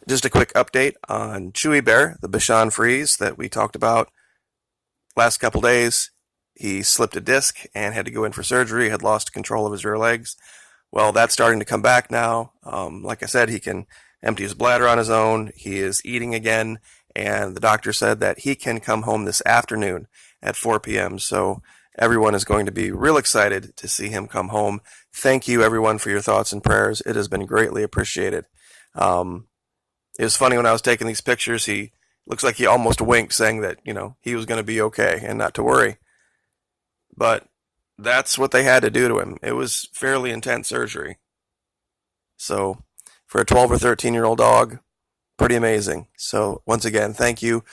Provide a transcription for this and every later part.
Just a quick update on Chewy Bear, the Bichon Frise that we talked about last couple days. He slipped a disc and had to go in for surgery, had lost control of his rear legs. Well, that's starting to come back now. Like I said, he can empty his bladder on his own. He is eating again, and the doctor said that he can come home this afternoon at 4 p.m. So everyone is going to be real excited to see him come home. Thank you, everyone, for your thoughts and prayers. It has been greatly appreciated. It was funny when I was taking these pictures, he looks like he almost winked, saying that, he was going to be okay and not to worry. But that's what they had to do to him. It was fairly intense surgery. So for a 12 or 13-year-old dog, pretty amazing. So once again, thank you.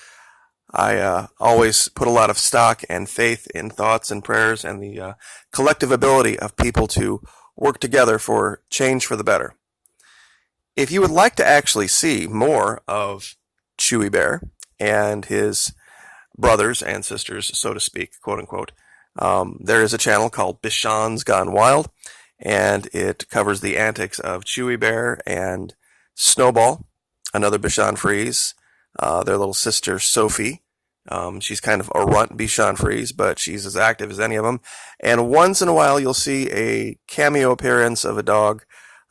I always put a lot of stock and faith in thoughts and prayers and the collective ability of people to work together for change for the better. If you would like to actually see more of Chewy Bear and his brothers and sisters, so to speak, quote unquote, there is a channel called Bichon's Gone Wild, and it covers the antics of Chewy Bear and Snowball, another Bichon Frise, their little sister Sophie. She's kind of a runt Bichon Frise, but she's as active as any of them. And once in a while, you'll see a cameo appearance of a dog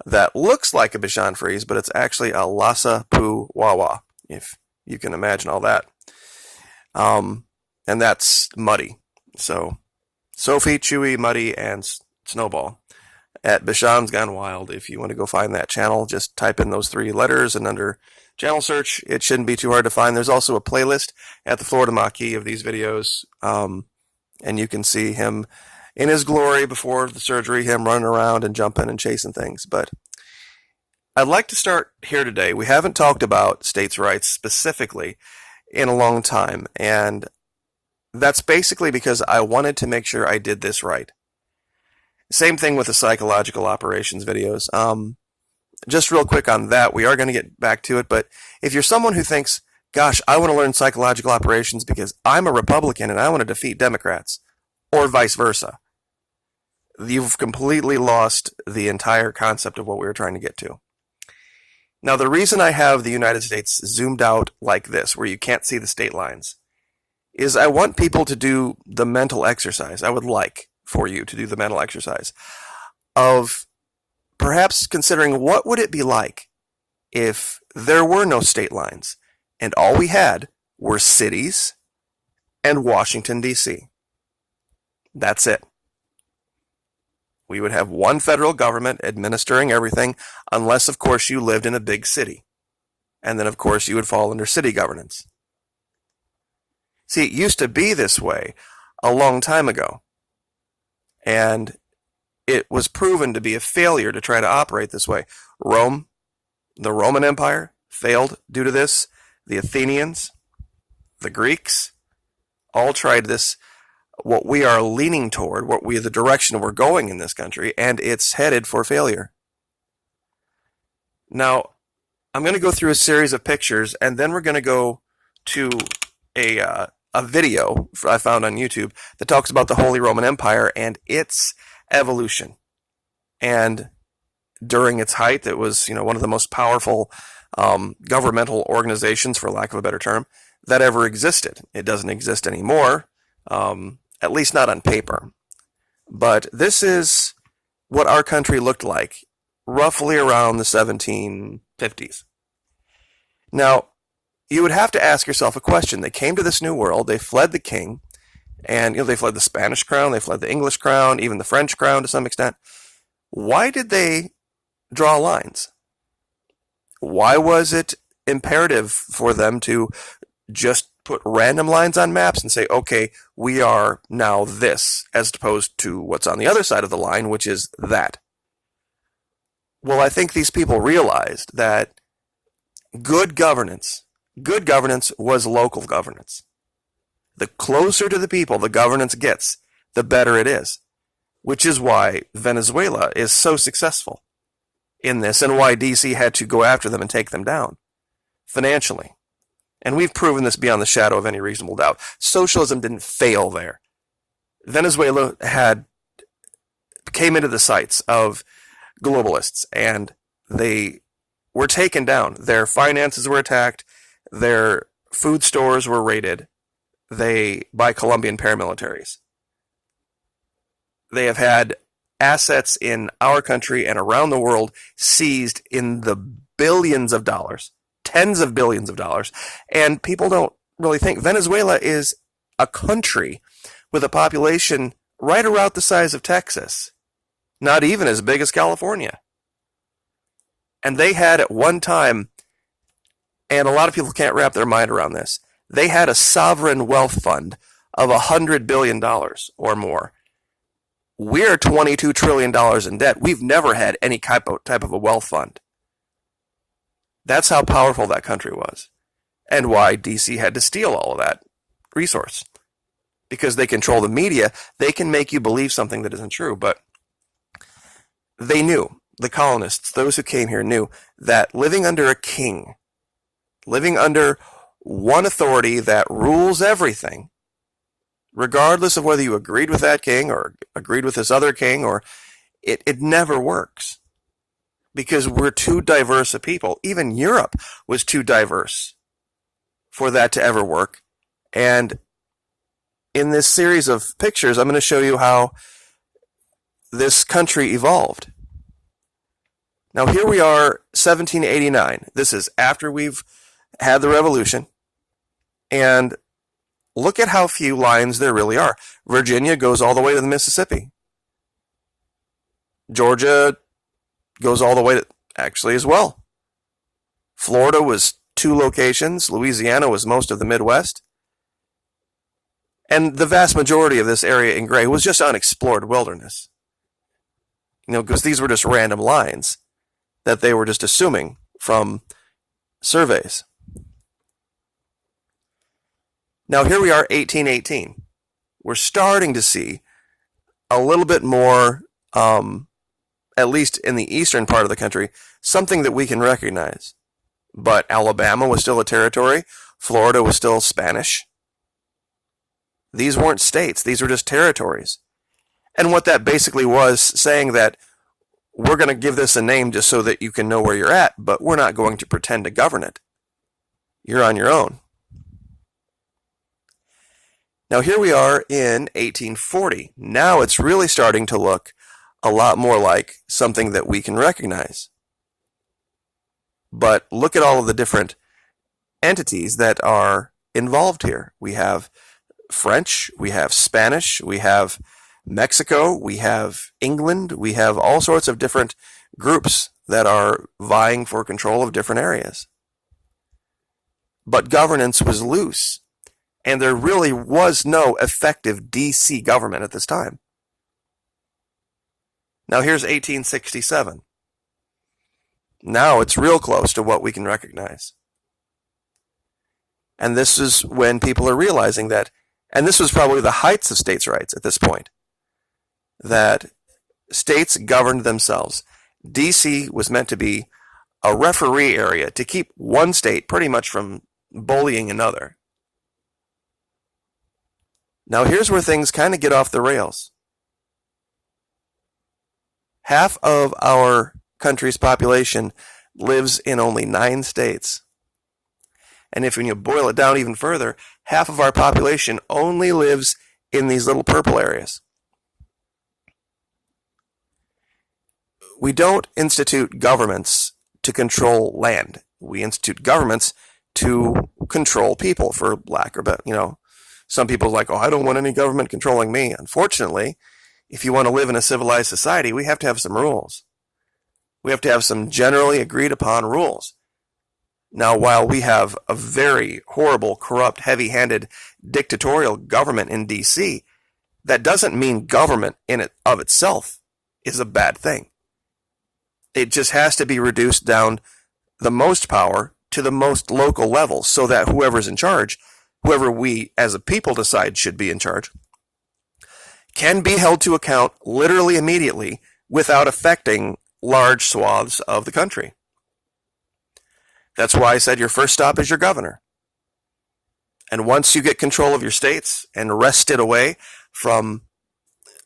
that looks like a Bichon Frise, but it's actually a Lhasa Poo Wawa, if you can imagine all that. And that's Muddy. So Sophie, Chewy, Muddy, and Snowball at Bichon's Gone Wild. If you want to go find that channel, just type in those 3 letters, and under channel search, it shouldn't be too hard to find. There's also a playlist at the Florida Maquis of these videos, and you can see him in his glory before the surgery, him running around and jumping and chasing things. But I'd like to start here today. We haven't talked about states' rights specifically in a long time, and that's basically because I wanted to make sure I did this right. Same thing with the psychological operations videos. Just real quick on that, we are going to get back to it, but if you're someone who thinks, gosh, I want to learn psychological operations because I'm a Republican and I want to defeat Democrats, or vice versa, you've completely lost the entire concept of what we were trying to get to. Now, the reason I have the United States zoomed out like this, where you can't see the state lines, is I want people to do the mental exercise. I would like for you to do the mental exercise of perhaps considering what would it be like if there were no state lines and all we had were cities and Washington, D.C. That's it. We would have one federal government administering everything, unless, of course, you lived in a big city. And then, of course, you would fall under city governance. See, it used to be this way a long time ago. And it was proven to be a failure to try to operate this way. Rome, the Roman Empire, failed due to this. The Athenians, the Greeks, all tried this, what we are leaning toward, the direction we're going in this country, and it's headed for failure. Now, I'm going to go through a series of pictures, and then we're going to go to a video I found on YouTube that talks about the Holy Roman Empire and its evolution. And during its height, it was, one of the most powerful governmental organizations, for lack of a better term, that ever existed. It doesn't exist anymore, at least not on paper. But this is what our country looked like roughly around the 1750s. Now, you would have to ask yourself a question. They came to this new world, they fled the king, and they fled the Spanish crown, they fled the English crown, even the French crown to some extent. Why did they draw lines? Why was it imperative for them to just put random lines on maps and say, okay, we are now this, as opposed to what's on the other side of the line, which is that? Well, I think these people realized that good governance was local governance. The closer to the people the governance gets, the better it is, which is why Venezuela is so successful in this and why DC had to go after them and take them down financially. And we've proven this beyond the shadow of any reasonable doubt. Socialism didn't fail there. Venezuela came into the sights of globalists, and they were taken down. Their finances were attacked. Their food stores were raided by Colombian paramilitaries. They have had assets in our country and around the world seized in the billions of dollars, tens of billions of dollars. And people don't really think Venezuela is a country with a population right around the size of Texas, not even as big as California. And they had at one time, and a lot of people can't wrap their mind around this, they had a sovereign wealth fund of $100 billion or more. We're $22 trillion in debt. We've never had any type of a wealth fund. That's how powerful that country was, and why DC had to steal all of that resource. Because they control the media, they can make you believe something that isn't true. But they knew, the colonists, those who came here knew that living under a king, living under one authority that rules everything, regardless of whether you agreed with that king or agreed with this other king, or it never works. Because we're too diverse a people. Even Europe was too diverse for that to ever work. And in this series of pictures, I'm going to show you how this country evolved. Now here we are, 1789. This is after we've had the revolution. And look at how few lines there really are. Virginia goes all the way to the Mississippi. Georgia goes all the way to, actually, as well. Florida was 2 locations. Louisiana was most of the Midwest. And the vast majority of this area in gray was just unexplored wilderness. Because these were just random lines that they were just assuming from surveys. Now here we are, 1818. We're starting to see a little bit more, at least in the eastern part of the country, something that we can recognize. But Alabama was still a territory. Florida was still Spanish. These weren't states. These were just territories. And what that basically was saying that we're going to give this a name just so that you can know where you're at, but we're not going to pretend to govern it. You're on your own. Now here we are in 1840. Now it's really starting to look a lot more like something that we can recognize. But look at all of the different entities that are involved here. We have French, we have Spanish, we have Mexico, we have England, we have all sorts of different groups that are vying for control of different areas. But governance was loose, and there really was no effective DC government at this time. Now here's 1867. Now it's real close to what we can recognize. And this is when people are realizing that, and this was probably the heights of states' rights at this point, that states governed themselves. DC was meant to be a referee area to keep one state pretty much from bullying another. Now here's where things kind of get off the rails. Half of our country's population lives in only 9 states. And if you boil it down even further, half of our population only lives in these little purple areas. We don't institute governments to control land. We institute governments to control people, for lack of better, some people are like, oh, I don't want any government controlling me. Unfortunately, if you want to live in a civilized society, we have to have some rules. We have to have some generally agreed upon rules. Now, while we have a very horrible, corrupt, heavy-handed dictatorial government in DC, that doesn't mean government in it of itself is a bad thing. It just has to be reduced down the most power to the most local level so that whoever's in charge, whoever we as a people decide should be in charge, can be held to account literally immediately without affecting large swaths of the country. That's why I said your first stop is your governor. And once you get control of your states and wrest it away from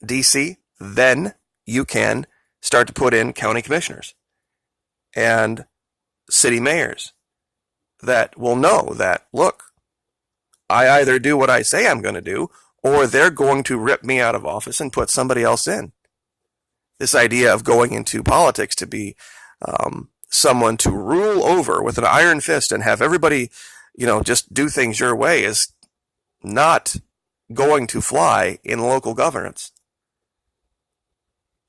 DC, then you can start to put in county commissioners. And city mayors that will know that, look, I either do what I say I'm going to do, or they're going to rip me out of office and put somebody else in. This idea of going into politics to be someone to rule over with an iron fist and have everybody, just do things your way is not going to fly in local governance.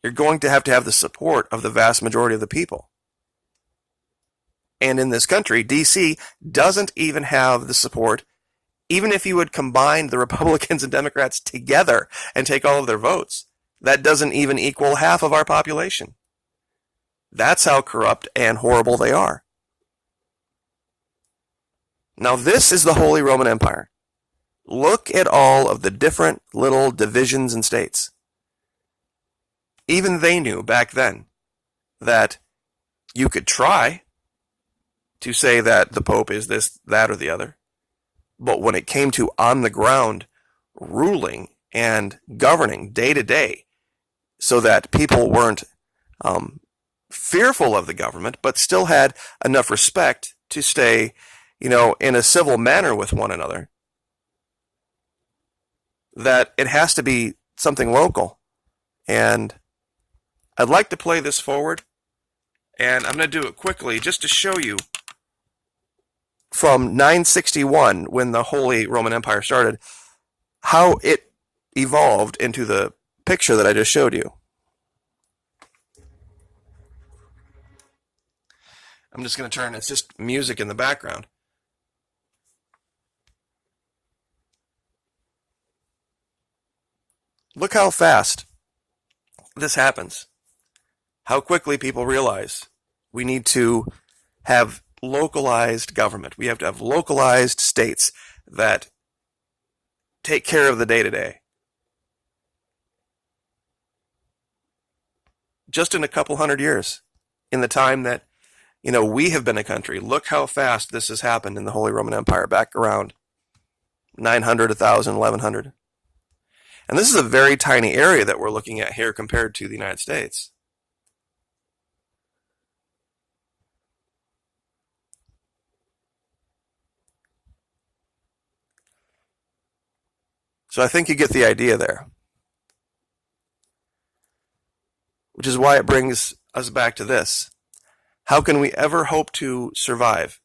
You're going to have the support of the vast majority of the people. And in this country, D.C. doesn't even have the support, even if you would combine the Republicans and Democrats together and take all of their votes. That doesn't even equal half of our population. That's how corrupt and horrible they are. Now, this is the Holy Roman Empire. Look at all of the different little divisions and states. Even they knew back then that you could try to say that the Pope is this, that, or the other. But when it came to on the ground ruling and governing day to day so that people weren't fearful of the government, but still had enough respect to stay, in a civil manner with one another, that it has to be something local. And I'd like to play this forward, and I'm going to do it quickly just to show you from 961, when the Holy Roman Empire started, how it evolved into the picture that I just showed you. I'm just going to turn, it's just music in the background. Look how fast this happens. How quickly people realize we need to have localized government. We have to have localized states that take care of the day-to-day. Just in a couple hundred years, in the time that, we have been a country, look how fast this has happened in the Holy Roman Empire back around 900, 1000, 1100. And this is a very tiny area that we're looking at here compared to the United States. So I think you get the idea there. Which is why it brings us back to this. How can we ever hope to survive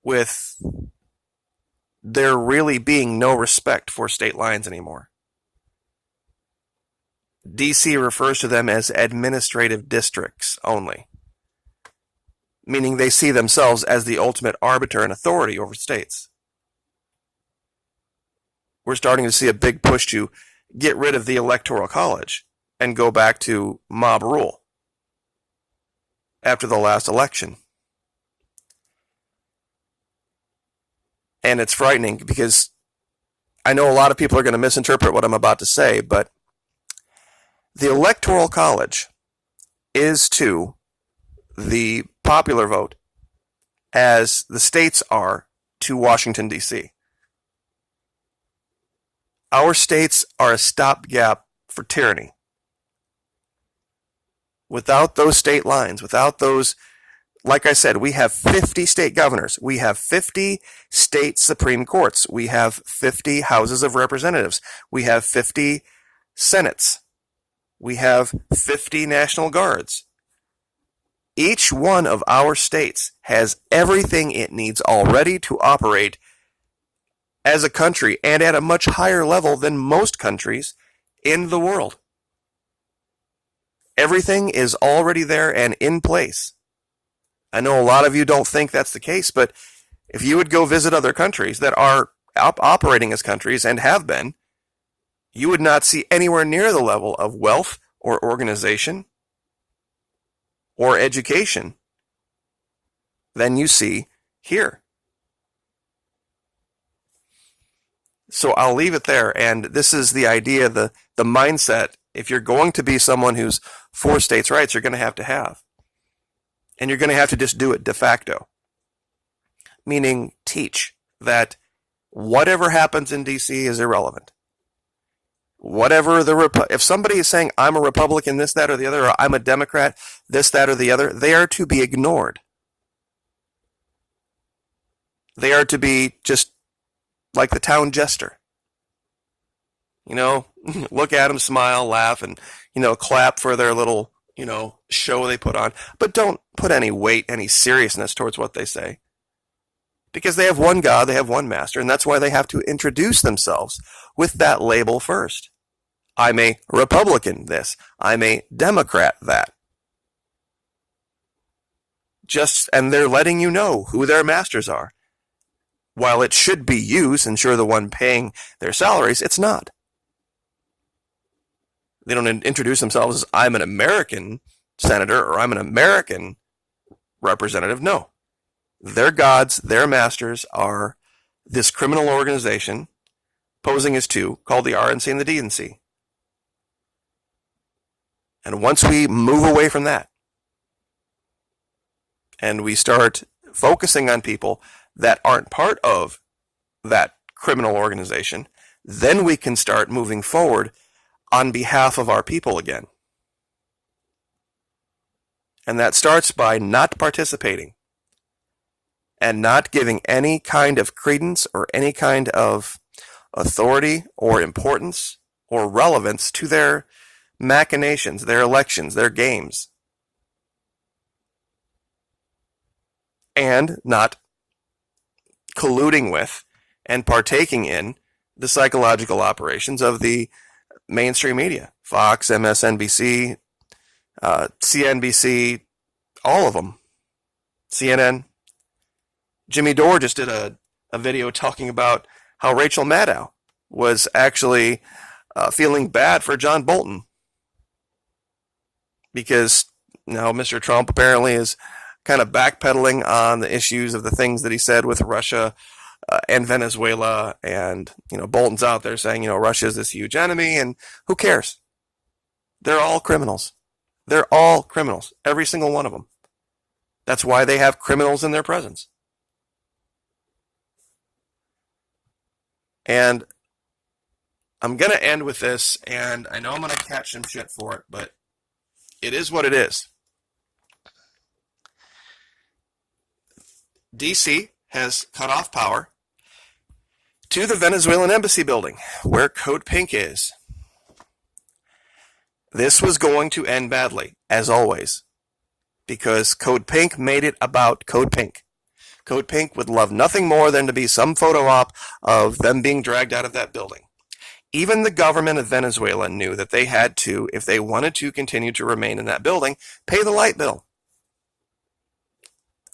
with there really being no respect for state lines anymore? DC refers to them as administrative districts only, meaning they see themselves as the ultimate arbiter and authority over states. We're starting to see a big push to get rid of the Electoral College and go back to mob rule after the last election. And it's frightening because I know a lot of people are going to misinterpret what I'm about to say, but the Electoral College is to the popular vote as the states are to Washington, D.C. Our states are a stopgap for tyranny. Without those state lines, without those, like I said, we have 50 state governors. We have 50 state Supreme Courts. We have 50 houses of representatives. We have 50 senates. We have 50 National Guards. Each one of our states has everything it needs already to operate as a country and at a much higher level than most countries in the world. Everything is already there and in place. I know a lot of you don't think that's the case, but if you would go visit other countries that are operating as countries and have been, you would not see anywhere near the level of wealth or organization or education than you see here. So I'll leave it there, and this is the idea, the mindset. If you're going to be someone who's for states' rights, you're going to have. And you're going to have to just do it de facto. Meaning teach that whatever happens in D.C. is irrelevant. Whatever if somebody is saying I'm a Republican, this, that, or the other, or I'm a Democrat, this, that, or the other, they are to be ignored. They are to be just like the town jester. Look at them, smile, laugh, and, clap for their little, show they put on. But don't put any weight, any seriousness towards what they say. Because they have one God, they have one master, and that's why they have to introduce themselves with that label first. I'm a Republican, this. I'm a Democrat, that. And they're letting you know who their masters are. While it should be you, since you're the one paying their salaries, it's not. They don't introduce themselves as I'm an American senator or I'm an American representative. No. Their gods, their masters are this criminal organization, posing as two, called the RNC and the DNC. And once we move away from that, and we start focusing on people that aren't part of that criminal organization, then we can start moving forward on behalf of our people again. And that starts by not participating and not giving any kind of credence or any kind of authority or importance or relevance to their machinations, their elections, their games. And not colluding with and partaking in the psychological operations of the mainstream media. Fox, MSNBC, CNBC, all of them. CNN. Jimmy Dore just did a video talking about how Rachel Maddow was actually feeling bad for John Bolton. Because now Mr. Trump apparently is kind of backpedaling on the issues of the things that he said with Russia and Venezuela. And, Bolton's out there saying, Russia is this huge enemy, and who cares? They're all criminals. They're all criminals. Every single one of them. That's why they have criminals in their presence. And I'm going to end with this, and I know I'm going to catch some shit for it, but it is what it is. DC has cut off power to the Venezuelan embassy building, where Code Pink is. This was going to end badly, as always, because Code Pink made it about Code Pink. Code Pink would love nothing more than to be some photo op of them being dragged out of that building. Even the government of Venezuela knew that they had to, if they wanted to continue to remain in that building, pay the light bill.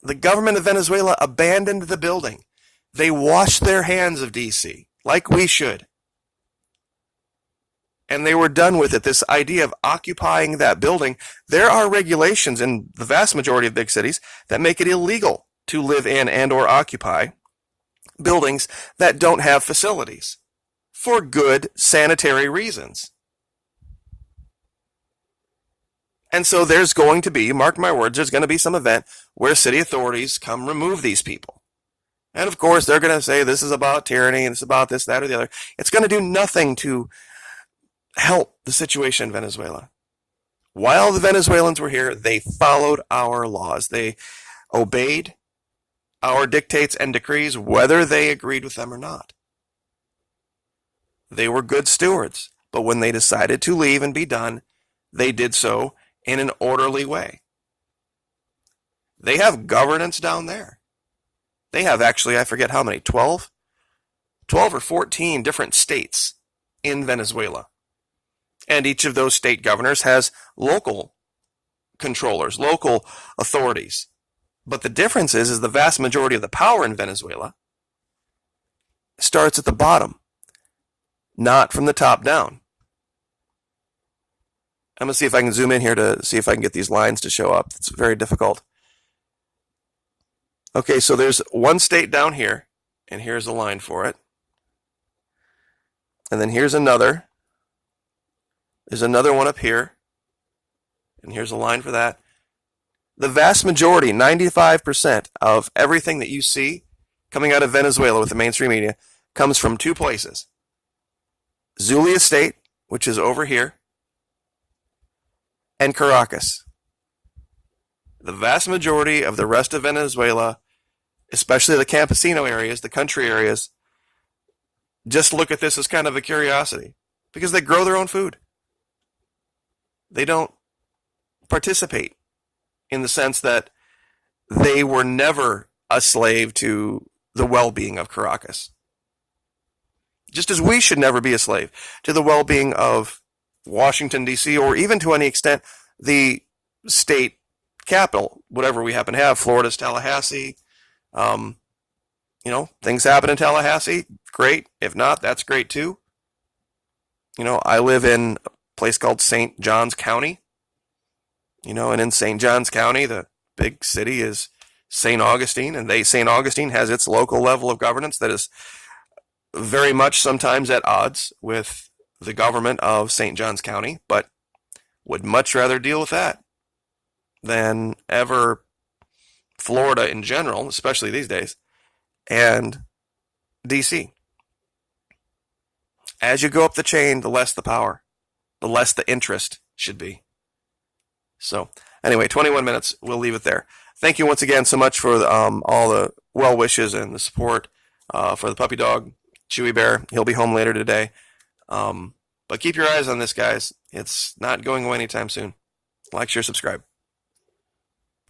The government of Venezuela abandoned the building. They washed their hands of DC, like we should. And they were done with it. This idea of occupying that building, there are regulations in the vast majority of big cities that make it illegal to live in and or occupy buildings that don't have facilities for good sanitary reasons. And so there's going to be, mark my words, there's going to be some event where city authorities come remove these people. And of course, they're going to say this is about tyranny and it's about this, that, or the other. It's going to do nothing to help the situation in Venezuela. While the Venezuelans were here, they followed our laws. They obeyed our dictates and decrees, whether they agreed with them or not. They were good stewards, but when they decided to leave and be done, they did so in an orderly way. They have governance down there. They have actually, I forget how many, 12 or 14 different states in Venezuela. And each of those state governors has local controllers, local authorities. But the difference is the vast majority of the power in Venezuela starts at the bottom, not from the top down. I'm going to see if I can zoom in here to see if I can get these lines to show up. It's very difficult. Okay, so there's one state down here, and here's a line for it. And then here's another. There's another one up here, and here's a line for that. The vast majority, 95% of everything that you see coming out of Venezuela with the mainstream media comes from two places. Zulia State which is over here, and Caracas. The vast majority of the rest of Venezuela, especially the campesino areas, the country areas, just look at this as kind of a curiosity because they grow their own food. They don't participate in the sense that they were never a slave to the well-being of Caracas. Just as we should never be a slave to the well-being of Washington, D.C., or even to any extent the state capital, whatever we happen to have. Florida's Tallahassee. Things happen in Tallahassee. Great. If not, that's great too. I live in a place called St. Johns County. And in St. Johns County, the big city is St. Augustine, and St. Augustine has its local level of governance that is very much sometimes at odds with the government of St. Johns County, but would much rather deal with that than ever Florida in general, especially these days, and DC. As you go up the chain, the less the power, the less the interest should be. So anyway, 21 minutes. We'll leave it there. Thank you once again so much for all the well wishes and the support for the puppy dog, Chewy Bear. He'll be home later today. But keep your eyes on this, guys. It's not going away anytime soon. Like, share, subscribe.